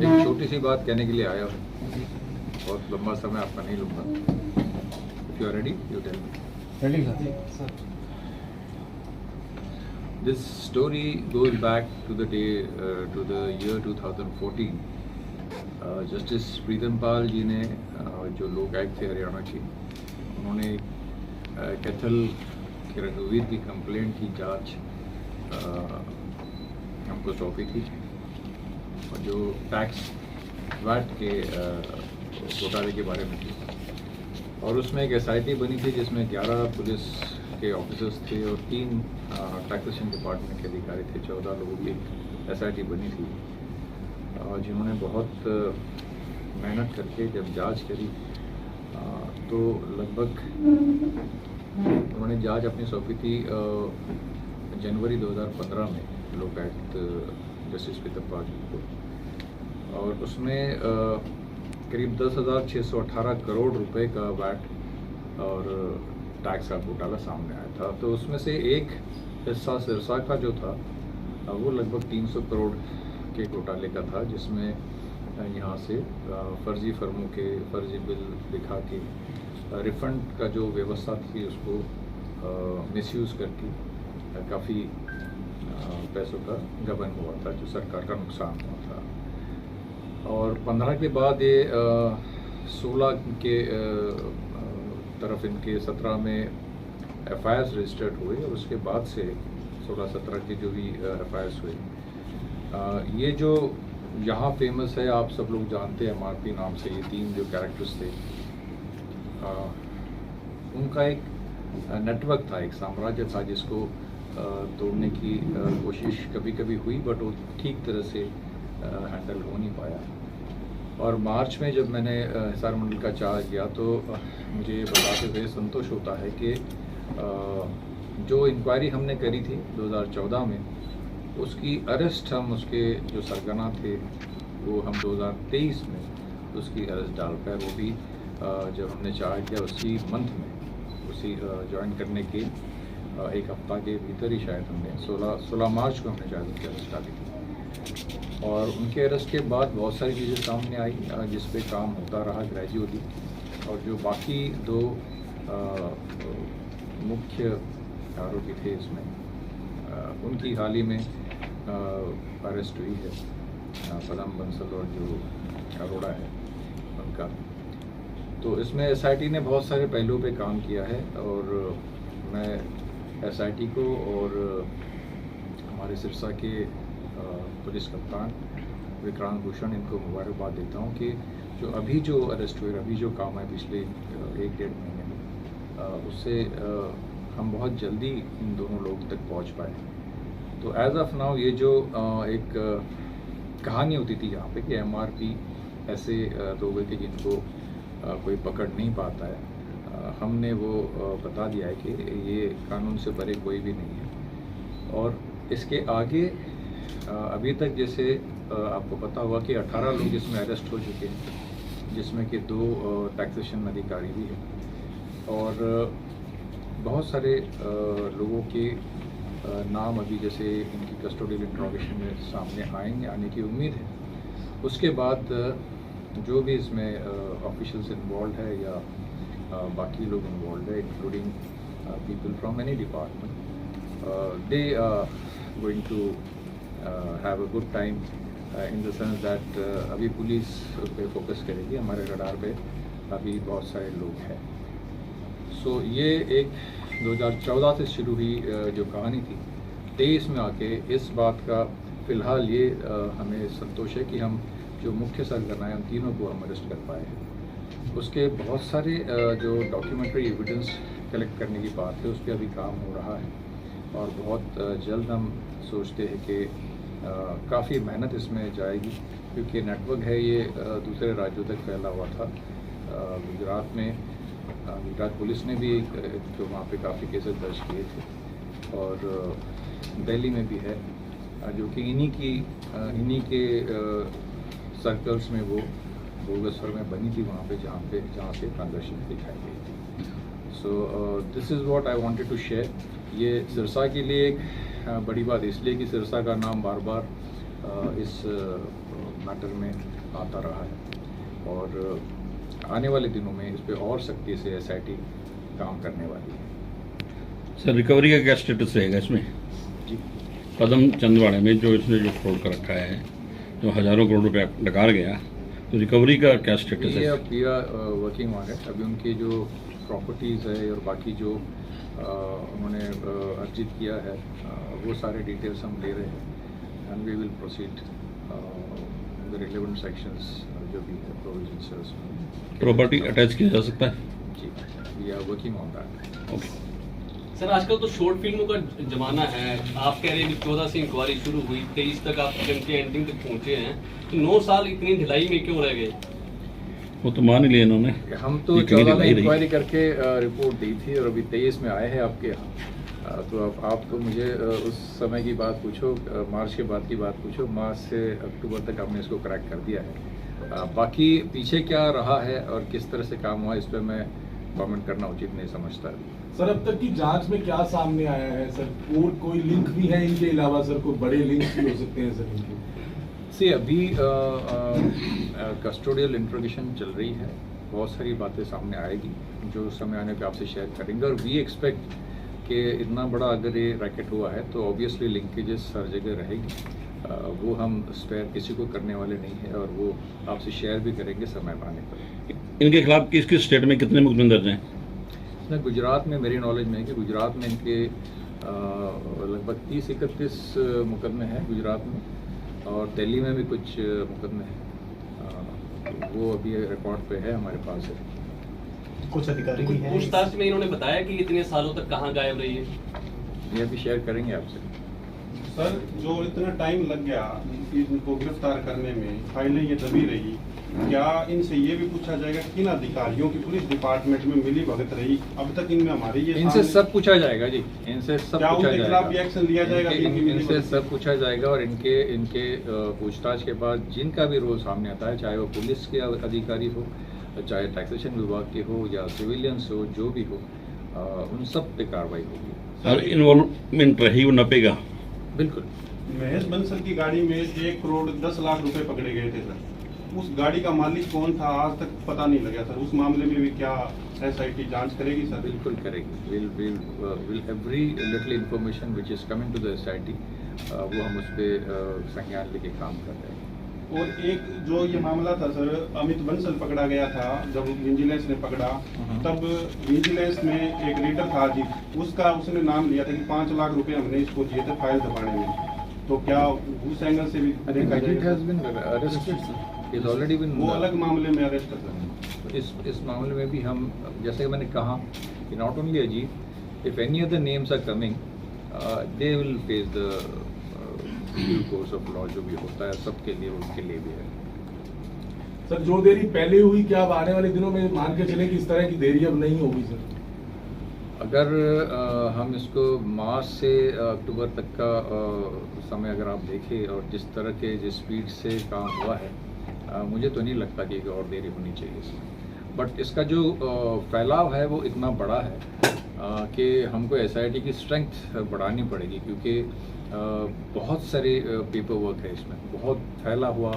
एक छोटी सी बात कहने के लिए आया हूँ, बहुत लंबा समय आपका नहीं लूँगा। If you are ready, you tell me. Ready sir. This story goes back to the day, to the year 2014. Justice प्रीतम पाल जी ने जो लोक आयुक्त थे हरियाणा के, उन्होंने कैथल के रघुवीर की कंप्लेंट की जांच हमको सौंपी थी, और जो टैक्स वैट के घोटाले के बारे में थी। और उसमें एक एसआईटी बनी थी जिसमें 11 पुलिस के ऑफिसर्स थे और 3 टैक्सेशन डिपार्टमेंट के अधिकारी थे। 14 लोगों की एसआईटी बनी थी, जिन्होंने बहुत मेहनत करके जब जांच करी तो लगभग उन्होंने जांच अपनी सौंपी थी जनवरी 2015 में लोकायुक्त जस्टिस प्रीतम पाल जी को, और उसमें करीब 10,618 करोड़ रुपए का वैट और टैक्स का घोटाला सामने आया था। तो उसमें से एक हिस्सा सिरसा का जो था वो लगभग 300 करोड़ के घोटाले का था, जिसमें यहाँ से फर्जी फर्मों के फर्जी बिल दिखा के रिफंड का जो व्यवस्था थी उसको मिसयूज़ करके काफ़ी पैसों का गबन हुआ था, जो सरकार का नुकसान हुआ था। और 15 के बाद ये 16 के तरफ इनके 17 में एफआईआर रजिस्टर्ड हुए, और उसके बाद से 16-17 के जो भी एफआईआर हुए, ये जो यहाँ फेमस है, आप सब लोग जानते हैं एमआरपी नाम से, ये 3 जो कैरेक्टर्स थे, उनका एक नेटवर्क था, एक साम्राज्य था, जिसको तोड़ने की कोशिश कभी कभी हुई, बट वो ठीक तरह से हैंडल हो नहीं पाया। और मार्च में जब मैंने हिसार मंडल का चार्ज किया तो मुझे ये बताते हुए संतोष होता है कि जो इंक्वायरी हमने करी थी 2014 में, उसकी अरेस्ट हम उसके जो सरगना थे वो हम 2023 में उसकी अरेस्ट डाल पाए, वो भी जब हमने चार्ज किया उसी मंथ में, उसी ज्वाइन करने के एक हफ्ता के भीतर ही शायद हमने 16 मार्च को हमने शायद उनकी अरेस्ट डाली थी। और उनके अरेस्ट के बाद बहुत सारी चीज़ें सामने आई जिस पे काम होता रहा ग्रेजुअली, और जो बाकी 2 मुख्य आरोपी थे इसमें, उनकी हाल ही में अरेस्ट हुई है, पदम बंसल और जो अरोड़ा है उनका। तो इसमें एसआईटी ने बहुत सारे पहलुओं पे काम किया है, और मैं एसआईटी को और हमारे सिरसा के पुलिस कप्तान विक्रांत भूषण, इनको मुबारकबाद देता हूँ कि अभी जो अरेस्ट हुए, अभी जो काम है पिछले 1-1.5 महीने में, उससे हम बहुत जल्दी इन दोनों लोगों तक पहुँच पाए। तो एज ऑफ नाउ ये जो एक कहानी होती थी यहाँ पे कि एमआरपी ऐसे लोग हैं कि जिनको कोई पकड़ नहीं पाता है, हमने वो बता दिया है कि ये कानून से परे कोई भी नहीं है। और इसके आगे अभी तक जैसे आपको पता होगा कि 18 लोग इसमें अरेस्ट हो चुके हैं, जिसमें कि 2 टैक्सेशन अधिकारी भी हैं, और बहुत सारे लोगों के नाम अभी जैसे इनकी कस्टोडियल इंट्रोगेशन में सामने आएंगे, आने की उम्मीद है। उसके बाद जो भी इसमें ऑफिशियल्स इन्वॉल्व है या बाकी लोग इन्वॉल्व है, including people from any department, they going to have a good time in the sense that अभी पुलिस पे फोकस करेगी, हमारे रडार पे अभी बहुत सारे लोग हैं। सो ये एक 2014 से शुरू हुई जो कहानी थी, 23 में आके इस बात का फ़िलहाल ये हमें संतोष है कि हम जो मुख्य सरगना हैं उन तीनों को हम अरेस्ट कर पाए हैं। उसके बहुत सारे जो डॉक्यूमेंट्री एविडेंस कलेक्ट करने की बात है, उस पर अभी काम हो रहा है, और बहुत जल्द हम सोचते हैं कि काफ़ी मेहनत इसमें जाएगी, क्योंकि नेटवर्क है ये दूसरे राज्यों तक फैला हुआ था। गुजरात में गुजरात पुलिस ने भी जो वहाँ पे काफ़ी केसेस दर्ज किए थे, और दिल्ली में भी है, जो कि इन्हीं के सर्कल्स में वो बोगस फर्में बनी थी वहाँ पे, जहाँ से ट्रांजैक्शन दिखाई गई थी। So this is what I wanted to share. ये सिरसा के लिए एक बड़ी बात इसलिए कि सिरसा का नाम बार बार इस मैटर में आता रहा है और आने वाले दिनों में इस पर और सख्ती से SIT काम करने वाली है। सर रिकवरी का क्या स्टेटस रहेगा इसमें? जी, पदम चंदवाड़े में जो इसने जो फ्रॉड कर रखा है, जो हज़ारों करोड़ रुपया डकार गया, तो रिकवरी का क्या स्टेटस है? We are working on it. अभी उनकी जो प्रॉपर्टीज़ है और बाकी जो उन्होंने अर्जित किया है वो सारे डिटेल्स हम ले रहे हैं and we will proceed the relevant sections जो भी है प्रोविजंस है उसमें। प्रॉपर्टी अटैच किया जा सकता है? जी, we are working on that. Okay sir आजकल तो शॉर्ट फिल्मों का जमाना है। आप कह रहे हैं कि 14 से इंक्वायरी शुरू हुई, 23 तक आप फिल्म के एंडिंग तक पहुंचे हैं, तो 9 साल इतनी ढिलाई में क्यों रह गए? वो तो मान ही लिया इन्होंने। हम तो 14 में इंक्वायरी करके रिपोर्ट दी थी और अभी 23 में आए हैं आपके यहाँ। तो अब आप तो मुझे उस समय की बात पूछो, मार्च के बाद की बात पूछो। मार्च से अक्टूबर तक हमने इसको क्रैक कर दिया है। बाकी पीछे क्या रहा है और किस तरह से काम हुआ इस पर मैं कमेंट करना उचित नहीं समझता। सर अब तक की जांच में क्या सामने आया है सर? और कोई लिंक भी है इनके अलावा सर? कोई बड़े लिंक भी हो सकते हैं सर इनके? सी अभी कस्टोडियल इंट्रोगेशन चल रही है, बहुत सारी बातें सामने आएगी जो समय आने पे आपसे शेयर करेंगे और वी एक्सपेक्ट कि इतना बड़ा अगर ये रैकेट हुआ है तो ऑब्वियसली लिंकेजेस हर जगह रहेगी। वो हम स्पेयर किसी को करने वाले नहीं है और वो आपसे शेयर भी करेंगे समय पाने पर। इनके खिलाफ किस किस स्टेट में कितने मुकदमे दर्ज हैं? गुजरात में मेरी नॉलेज में है कि गुजरात में इनके लगभग 30-31 मुकदमे हैं गुजरात में और दिल्ली में भी कुछ मुकदमे हैं। वो अभी रिकॉर्ड पे है, हमारे पास है। कुछ अधिकारी भी हैं पूछताछ में इन्होंने बताया कि इतने सालों तक कहाँ गायब रही है? ये अभी शेयर करेंगे आपसे। सर जो इतना टाइम लग गया इनको गिरफ्तार करने में, फाइलें ये दबी रही, क्या इनसे ये भी पूछा जाएगा किन अधिकारियों की पुलिस डिपार्टमेंट में मिली भगत रही? अब तक इनमें हमारी ये इनसे सब पूछा जाएगा जी, इनसे सब क्या पूछा उनके खिलाफ भी एक्शन लिया जाएगा? इनसे सब पूछा जाएगा और इनके पूछताछ के बाद जिनका भी रोल सामने आता है, चाहे वो पुलिस के अधिकारी हो, चाहे टैक्सेशन विभाग के हो या सिविलियंस हो, जो भी हो, उन सब पे कार्रवाई होगी। सर इन्वॉल्वमेंट रही वो नपेगा? बिल्कुल। महेश बंसल की गाड़ी में 1 करोड़ 10 लाख रुपए पकड़े गए थे सर। उस गाड़ी का मालिक कौन था आज तक पता नहीं लगा सर। उस मामले में भी क्या SIT जांच करेगी सर? बिल्कुल करेगी। Will every little information which is coming to the SIT वो हम उस पर संज्ञान लेके काम कर रहे हैं। और एक जो ये मामला था सर, अमित बंसल पकड़ा गया था जब विजिलेंस ने पकड़ा, तब विजिलेंस में एक रीडर था अजीत, उसने नाम लिया था कि 5 लाख रुपए हमने इसको दिए थे फाइल दबाने में। तो क्या उस एंगल से भी देखा जाएगा? वो अलग मामले में अरेस्ट कर सकते हैं। इस मामले में भी हम, जैसे मैंने कहा कि not only Ajit, if any other names are coming they will face the due course of law. जो भी होता है सबके लिए, उनके लिए भी है। सर जो देरी पहले हुई, क्या अब आने वाले दिनों में मान के चले कि इस तरह की देरी अब नहीं होगी सर? अगर हम इसको मार्च से अक्टूबर तक का समय अगर आप देखें और जिस तरह के जिस स्पीड से काम हुआ है, मुझे तो नहीं लगता कि और देरी होनी चाहिए इसमें। बट इसका जो फैलाव है वो इतना बड़ा है कि हमको SIT की स्ट्रेंथ बढ़ानी पड़ेगी, क्योंकि बहुत सारे पेपर वर्क है इसमें, बहुत फैला हुआ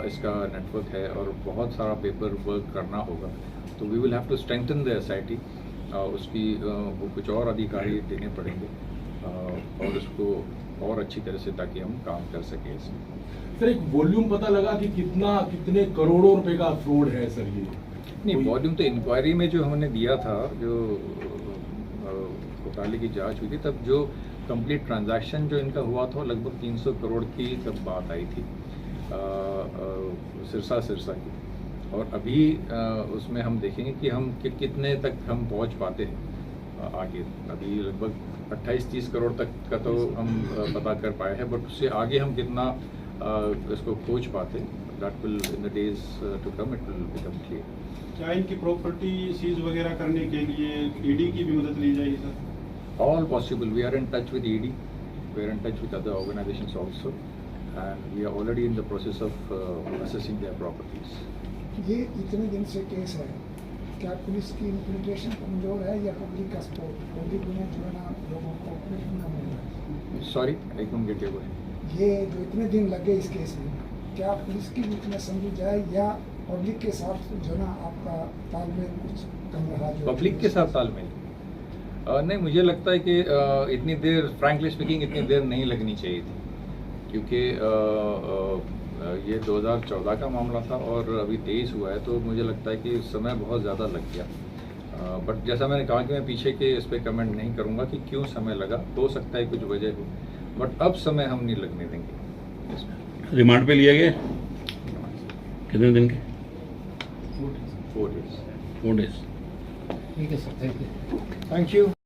इसका नेटवर्क है और बहुत सारा पेपर वर्क करना होगा। तो we will have to strengthen the SIT। उसकी वो कुछ और अधिकारी देने पड़ेंगे और उसको और अच्छी तरह से, ताकि हम काम कर सकें इसमें। सर एक वॉल्यूम पता लगा कि कितने करोड़ों रुपए का फ्रॉड है सर ये? नहीं, वॉल्यूम तो इंक्वायरी में जो हमने दिया था, जो घोटाले की जांच हुई थी, तब जो कंप्लीट ट्रांजैक्शन जो इनका हुआ था लगभग 300 करोड़ की तब बात आई थी सिरसा की। और अभी उसमें हम देखेंगे कि हम कितने तक हम पहुंच पाते हैं आगे। अभी लगभग 28-30 करोड़ तक का तो हम पता कर पाए हैं, बट उससे आगे हम कितना इसको खोज पाते, that will in the days to come it will become clear. क्या इनकी प्रॉपर्टी सीज वगैरह करने के लिए ED की भी मदद ली जाएगी sir? All possible. We are in touch with ED. We are in touch with other organizations also, and we are already in the process of assessing their properties. ये इतने दिन से केस है, क्या पुलिस की इन्फिल्ट्रेशन कमजोर है या पब्लिक का सपोर्ट? पब्लिक में जो है ना लोगों को ऑपरेशन करना है। Sorry, I couldn't get your question. ये जो इतने दिन लगे इस केस में, क्या पुलिस की वीकनेस समझी जाए या पब्लिक के साथ जो ना आपका तालमेल कुछ कम रहा? जो पब्लिक के साथ तालमेल नहीं, मुझे लगता है कि इतनी देर, फ्रैंकली स्पीकिंग, इतनी देर नहीं लगनी चाहिए थी, क्योंकि ये 2014 का मामला था और अभी 23 हुआ है, तो मुझे लगता है कि समय बहुत ज़्यादा लग गया। बट जैसा मैंने कहा कि मैं पीछे के इस पर कमेंट नहीं करूँगा कि क्यों समय लगा, हो सकता है कुछ वजह हो, बट अब समय हम नहीं लगने देंगे इसमें। रिमांड पे लिया गया कितने दिन के? 4 days। 4 days। ठीक है sir, thank you. Thank you.